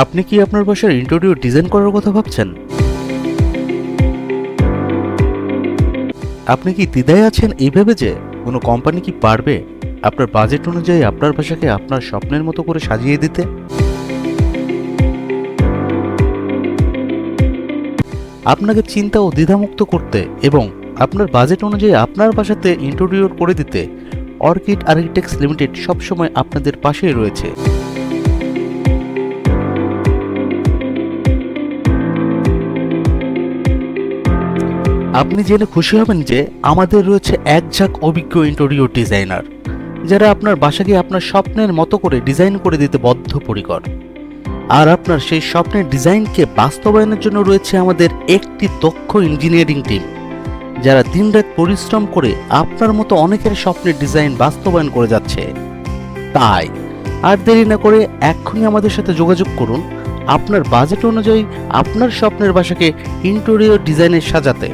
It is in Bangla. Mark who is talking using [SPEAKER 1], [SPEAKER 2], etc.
[SPEAKER 1] আপনি কি আপনার বাসার ইন্টেরিয়র ডিজাইন করার কথা ভাবছেন? আপনি কি দ্বিধায় আছেন এই ভেবে যে কোনো কোম্পানি কি পারবে আপনার বাজেট অনুযায়ী আপনার বাসাকে আপনার স্বপ্নের মতো করে সাজিয়ে দিতে? আপনাকে চিন্তা ও দ্বিধামুক্ত করতে এবং আপনার বাজেট অনুযায়ী আপনার বাসাতে ইন্টেরিয়র করে দিতে অর্কিড আর্কিটেক্টস লিমিটেড সবসময় আপনাদের পাশেই রয়েছে। আপনি জেনে খুশি হবেন যে আমাদের রয়েছে এক ঝাঁক অভিজ্ঞ ইন্টেরিয়র ডিজাইনার, যারা আপনার বাসাকে আপনার স্বপ্নের মতো করে ডিজাইন করে দিতে বদ্ধপরিকর। আর আপনার সেই স্বপ্নের ডিজাইনকে বাস্তবায়নের জন্য রয়েছে আমাদের একটি দক্ষ ইঞ্জিনিয়ারিং টিম, যারা দিনরাত পরিশ্রম করে আপনার মতো অনেকের স্বপ্নের ডিজাইন বাস্তবায়ন করে যাচ্ছে। তাই আর দেরি না করে এক্ষুনি আমাদের সাথে যোগাযোগ করুন আপনার বাজেট অনুযায়ী আপনার স্বপ্নের বাসাকে ইন্টেরিয়র ডিজাইনের সাজাতে।